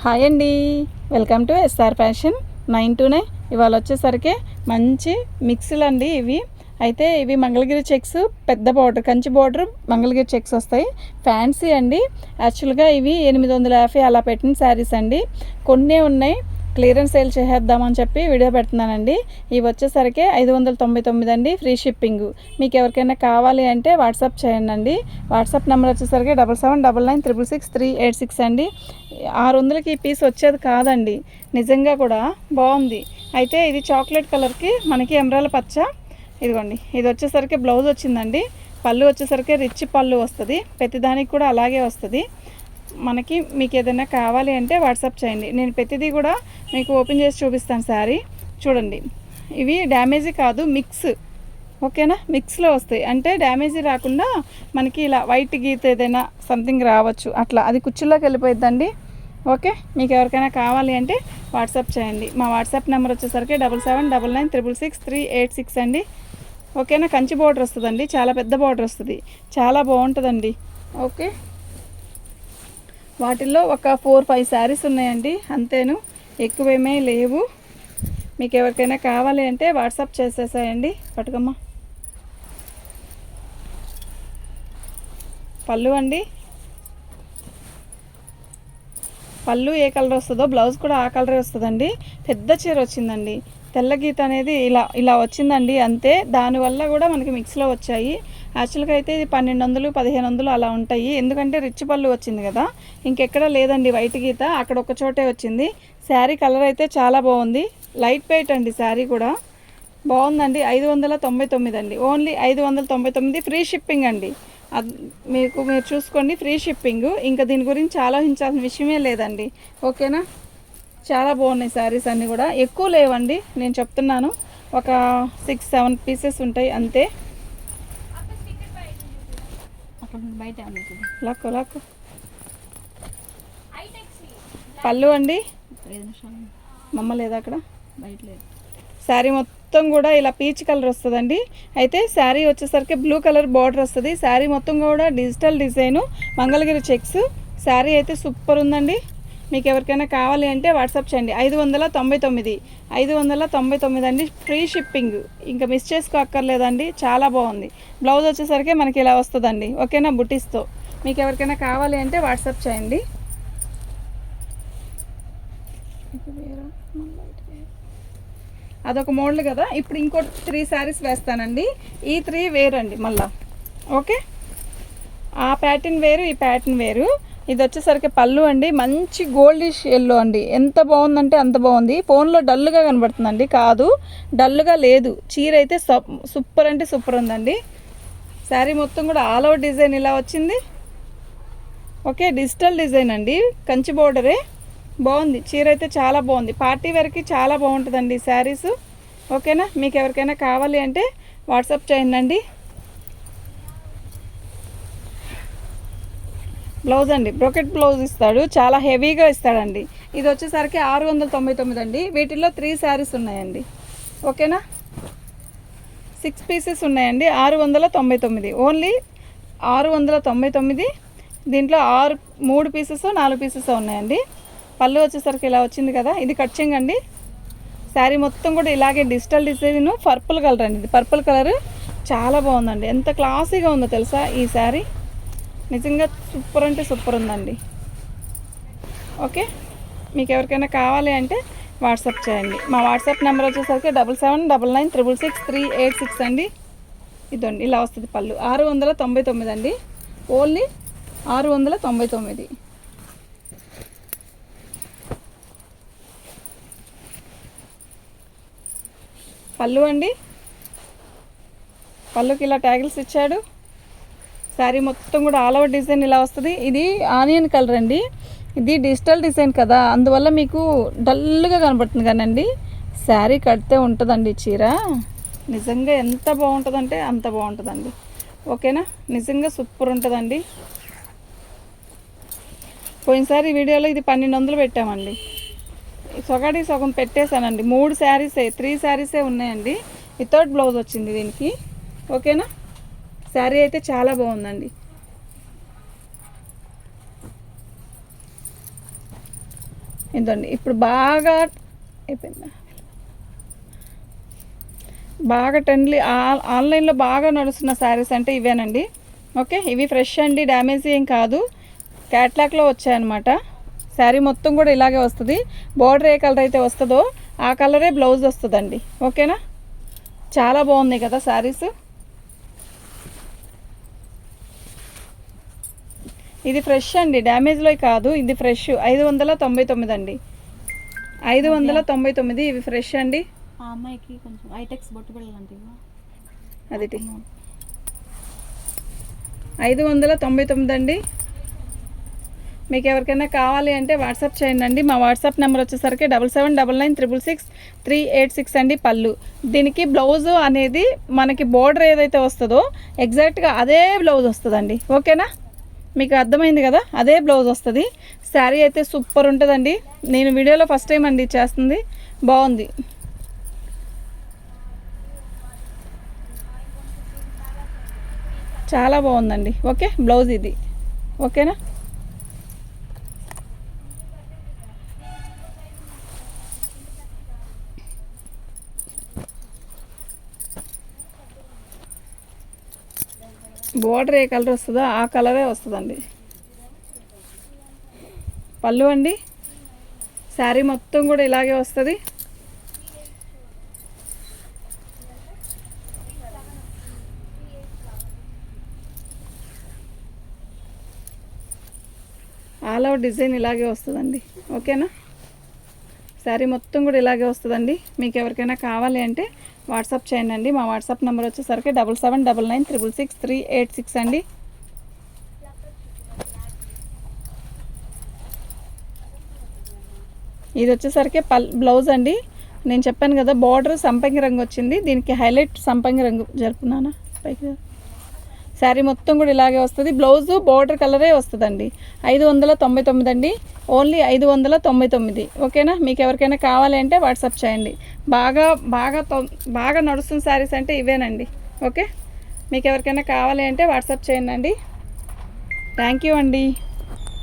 Hi అండి, welcome to SR fashion 929. ఇవాళ వచ్చేసరికి మంచి మిక్స్లు అండి. ఇవి మంగళగిరి చెక్స్, పెద్ద border, Kanchi border Mangalagiri checks వస్తాయి. ఫ్యాన్సీ అండి. యాక్చువల్గా ఇవి 850 అలా పెట్టిన శారీస్ అండి. కొన్నే ఉన్నాయి, క్లియరెన్స్ సేల్ చేసేద్దామని చెప్పి వీడియో పెడుతున్నానండి. ఇవి వచ్చేసరికి 599 అండి, ఫ్రీ షిప్పింగ్. మీకు ఎవరికైనా కావాలి అంటే వాట్సాప్ చేయండి అండి. వాట్సాప్ నెంబర్ వచ్చేసరికి 7799666386 అండి. 600కి ఈ పీస్ వచ్చేది కాదండి, నిజంగా కూడా బాగుంది. అయితే ఇది చాక్లెట్ కలర్కి మనకి ఎమరాల్డ్ పచ్చ. ఇదిగోండి, ఇది వచ్చేసరికి బ్లౌజ్ వచ్చిందండి. పళ్ళు వచ్చేసరికి రిచ్ పళ్ళు వస్తుంది, ప్రతిదానికి కూడా అలాగే వస్తుంది. మీకు ఏదైనా కావాలి అంటే వాట్సాప్ చేయండి. నేను ప్రతిదీ కూడా మీకు ఓపెన్ చేసి చూపిస్తాను. శారీ చూడండి, ఇవి డ్యామేజీ కాదు, మిక్స్. ఓకేనా, మిక్స్లో వస్తాయి అంటే డ్యామేజీ రాకుండా మనకి ఇలా వైట్ గీత ఏదైనా సంథింగ్ రావచ్చు, అట్లా అది కుచ్చుల్లోకి వెళ్ళిపోయిద్దండి. ఓకే, మీకు ఎవరికైనా కావాలి అంటే వాట్సాప్ చేయండి. మా వాట్సాప్ నెంబర్ వచ్చేసరికి 7799666386 అండి. ఓకేనా, కంచి బార్డర్ వస్తుందండి, చాలా పెద్ద బార్డర్ వస్తుంది, చాలా బాగుంటుందండి. ఓకే, వాటిల్లో ఒక 4-5 శారీస్ ఉన్నాయండి, అంతేను, ఎక్కువేమీ లేవు. మీకు ఎవరికైనా కావాలి అంటే వాట్సాప్ చేసేసాయండి. పట్టుకమ్మా. పళ్ళు అండి, పళ్ళు ఏ కలర్ వస్తుందో బ్లౌజ్ కూడా ఆ కలరే వస్తుందండి. పెద్ద చీర వచ్చిందండి, తెల్ల గీత అనేది ఇలా వచ్చిందండి, అంతే. దానివల్ల కూడా మనకి మిక్స్లో వచ్చాయి. యాక్చువల్గా అయితే ఇది 1200-1500 అలా ఉంటాయి, ఎందుకంటే రిచ్ పళ్ళు వచ్చింది కదా. ఇంకెక్కడ లేదండి వైట్ గీత, అక్కడ ఒక చోటే వచ్చింది. శారీ కలర్ అయితే చాలా బాగుంది, లైట్ వెయిట్ అండి. శారీ కూడా బాగుందండి. 599 అండి, ఓన్లీ 599, ఫ్రీ షిప్పింగ్ అండి. మీరు చూసుకోండి, ఫ్రీ షిప్పింగ్. ఇంకా దీని గురించి ఆలోచించాల్సిన విషయమే లేదండి. ఓకేనా, చాలా బాగున్నాయి శారీస్ అన్నీ కూడా. ఎక్కువ లేవండి, నేను చెప్తున్నాను, ఒక 6-7 పీసెస్ ఉంటాయి అంతే. బయట లాక్కో పళ్ళు అండి, మమ్మ లేదా అక్కడ బయట లేదు. శారీ మొత్తం కూడా ఇలా పీచ్ కలర్ వస్తుందండి. అయితే శారీ వచ్చేసరికి బ్లూ కలర్ బార్డర్ వస్తుంది. శారీ మొత్తం కూడా digital design, Mangalagiri checks. Sari అయితే సూపర్ ఉందండి. మీకు ఎవరికైనా కావాలి అంటే వాట్సాప్ చేయండి. 599 అండి, ఫ్రీ షిప్పింగ్. ఇంకా మిస్ చేసుకోక్కర్లేదండి, చాలా బాగుంది. బ్లౌజ్ వచ్చేసరికి మనకి ఇలా వస్తుందండి. ఓకేనా, బుటీస్తో. మీకు ఎవరికైనా కావాలి అంటే వాట్సాప్ చేయండి. అదొక మోడల్ కదా. ఇప్పుడు ఇంకో 3 శారీస్ వేస్తానండి. ఈ 3 వేరండి మళ్ళా. ఓకే, ఆ ప్యాటర్న్ వేరు, ఈ ప్యాటర్న్ వేరు. ఇది వచ్చేసరికి పళ్ళు అండి, మంచి గోల్డిష్ ఎల్లో అండి. ఎంత బాగుందంటే అంత బాగుంది. ఫోన్లో డల్గా కనబడుతుందండి, కాదు డల్గా లేదు. చీర అయితే సూపర్ అంటే సూపర్ ఉందండి. శారీ మొత్తం కూడా ఆల్ ఓవర్ డిజైన్ ఇలా వచ్చింది. ఓకే, డిజిటల్ డిజైన్ అండి, కంచి బోర్డరే. బాగుంది, చీర అయితే చాలా బాగుంది. పార్టీ వేర్కి చాలా బాగుంటుందండి శారీస్. ఓకేనా, మీకు ఎవరికైనా కావాలి అంటే వాట్సాప్ చేయండి. బ్లౌజ్ అండి, బ్రోకెట్ బ్లౌజ్ ఇస్తాడు, చాలా హెవీగా ఇస్తాడండి. ఇది వచ్చేసరికి 699 అండి. వీటిల్లో 3 శారీస్ ఉన్నాయండి. ఓకేనా, 6 పీసెస్ ఉన్నాయండి. 699, ఓన్లీ 699. దీంట్లో 3 పీసెస్ 4 పీసెస్ ఉన్నాయండి. పళ్ళు వచ్చేసరికి ఇలా వచ్చింది కదా. ఇది కట్చింగ్ అండి. శారీ మొత్తం కూడా ఇలాగే డిజిటల్ డిజైన్, పర్పుల్ కలర్ అండి. ఇది పర్పుల్ కలర్ చాలా బాగుందండి. ఎంత క్లాసీగా ఉందో తెలుసా ఈ శారీ, నిజంగా సూపర్ అంటే సూపర్ ఉందండి. ఓకే, మీకు ఎవరికైనా కావాలి అంటే వాట్సాప్ చేయండి. మా వాట్సాప్ నెంబర్ వచ్చేసరికి 7799666386 అండి. ఇదండి, ఇలా వస్తుంది పళ్ళు. 699 అండి, ఓన్లీ 699. పళ్ళు అండి, పళ్ళుకి ఇలా ట్యాగిల్స్ ఇచ్చాడు. శారీ మొత్తం కూడా ఆల్ ఓవర్ డిజైన్ ఇలా వస్తుంది. ఇది ఆనియన్ కలర్ అండి, ఇది డిజిటల్ డిజైన్ కదా, అందువల్ల మీకు డల్గా కనబడుతుంది కానండి, శారీ కడితే ఉంటుందండి చీర. నిజంగా ఎంత బాగుంటుందంటే అంత బాగుంటుందండి. ఓకేనా, నిజంగా సూపర్ ఉంటుందండి. పోయినసారి వీడియోలో ఇది 1200 పెట్టామండి, సగం పెట్టేశానండి. 3 శారీసే ఉన్నాయండి. వితౌట్ బ్లౌజ్ వచ్చింది దీనికి. ఓకేనా, శారీ అయితే చాలా బాగుందండి. ఇదండి ఇప్పుడు బాగా అయిపోయిందా, బాగా ట్రెండ్లీ ఆన్లైన్లో బాగా నడుస్తున్న శారీస్ అంటే ఇవేనండి. ఓకే, ఇవి ఫ్రెష్ అండి, డ్యామేజ్ ఏం కాదు, క్యాట్లాగ్లో వచ్చాయన్నమాట. శారీ మొత్తం కూడా ఇలాగే వస్తుంది. బార్డర్ ఏ కలర్ అయితే వస్తుందో ఆ కలరే బ్లౌజ్ వస్తుందండి. ఓకేనా, చాలా బాగుంది కదా శారీస్. ఇది ఫ్రెష్ అండి, డ్యామేజ్లో కాదు, ఇది ఫ్రెష్. 599 అండి, 599. ఇవి ఫ్రెష్ అండి. ఆ అమ్మాయికి కొంచెం ఐటెక్స్ బొట్టు బిళ్ళంటే అది 599 అండి. మీకు ఎవరికైనా కావాలి అంటే వాట్సాప్ చేయండి. మా వాట్సాప్ నెంబర్ వచ్చేసరికి 7799666386 అండి. పళ్ళు దీనికి బ్లౌజు అనేది మనకి బోర్డర్ ఏదైతే వస్తుందో ఎగ్జాక్ట్గా అదే బ్లౌజ్ వస్తుందండి. ఓకేనా, మీకు అర్థమైంది కదా, అదే బ్లౌజ్ వస్తుంది. శారీ అయితే సూపర్ ఉంటుందండి. నేను వీడియోలో ఫస్ట్ టైం అండి చేస్తుంది, బాగుంది. చాలా బాగుందండి. ఓకే, బ్లౌజ్ ఇది. ఓకేనా, బోర్డర్ ఏ కలర్ వస్తుందో ఆ కలరే వస్తుందండి. పళ్ళు అండి, శారీ మొత్తం కూడా ఇలాగే వస్తుంది. ఆల్ ఓవర్ డిజైన్ ఇలాగే వస్తుందండి. ఓకేనా, శారీ మొత్తం కూడా ఇలాగే వస్తుందండి. మీకు ఎవరికైనా కావాలి అంటే వాట్సాప్ చేయండి. మా వాట్సాప్ నెంబర్ వచ్చేసరికి 7799666386 అండి. ఇది వచ్చేసరికి బ్లౌజ్ అండి. నేను చెప్పాను కదా, బార్డర్ సంపంగి రంగు వచ్చింది, దీనికి హైలైట్ సంపంగి రంగు జరుపుకున్నానా పైకి. శారీ మొత్తం కూడా ఇలాగే వస్తుంది. బ్లౌజు బార్డర్ కలరే వస్తుందండి. 599 అండి, ఓన్లీ 599. ఓకేనా, మీకు ఎవరికైనా కావాలి అంటే వాట్సాప్ చేయండి. బాగా బాగా బాగా నడుస్తున్న శారీస్ అంటే ఇవేనండి. ఓకే, మీకు ఎవరికైనా కావాలి అంటే వాట్సాప్ చేయండి. థ్యాంక్ యూ అండి.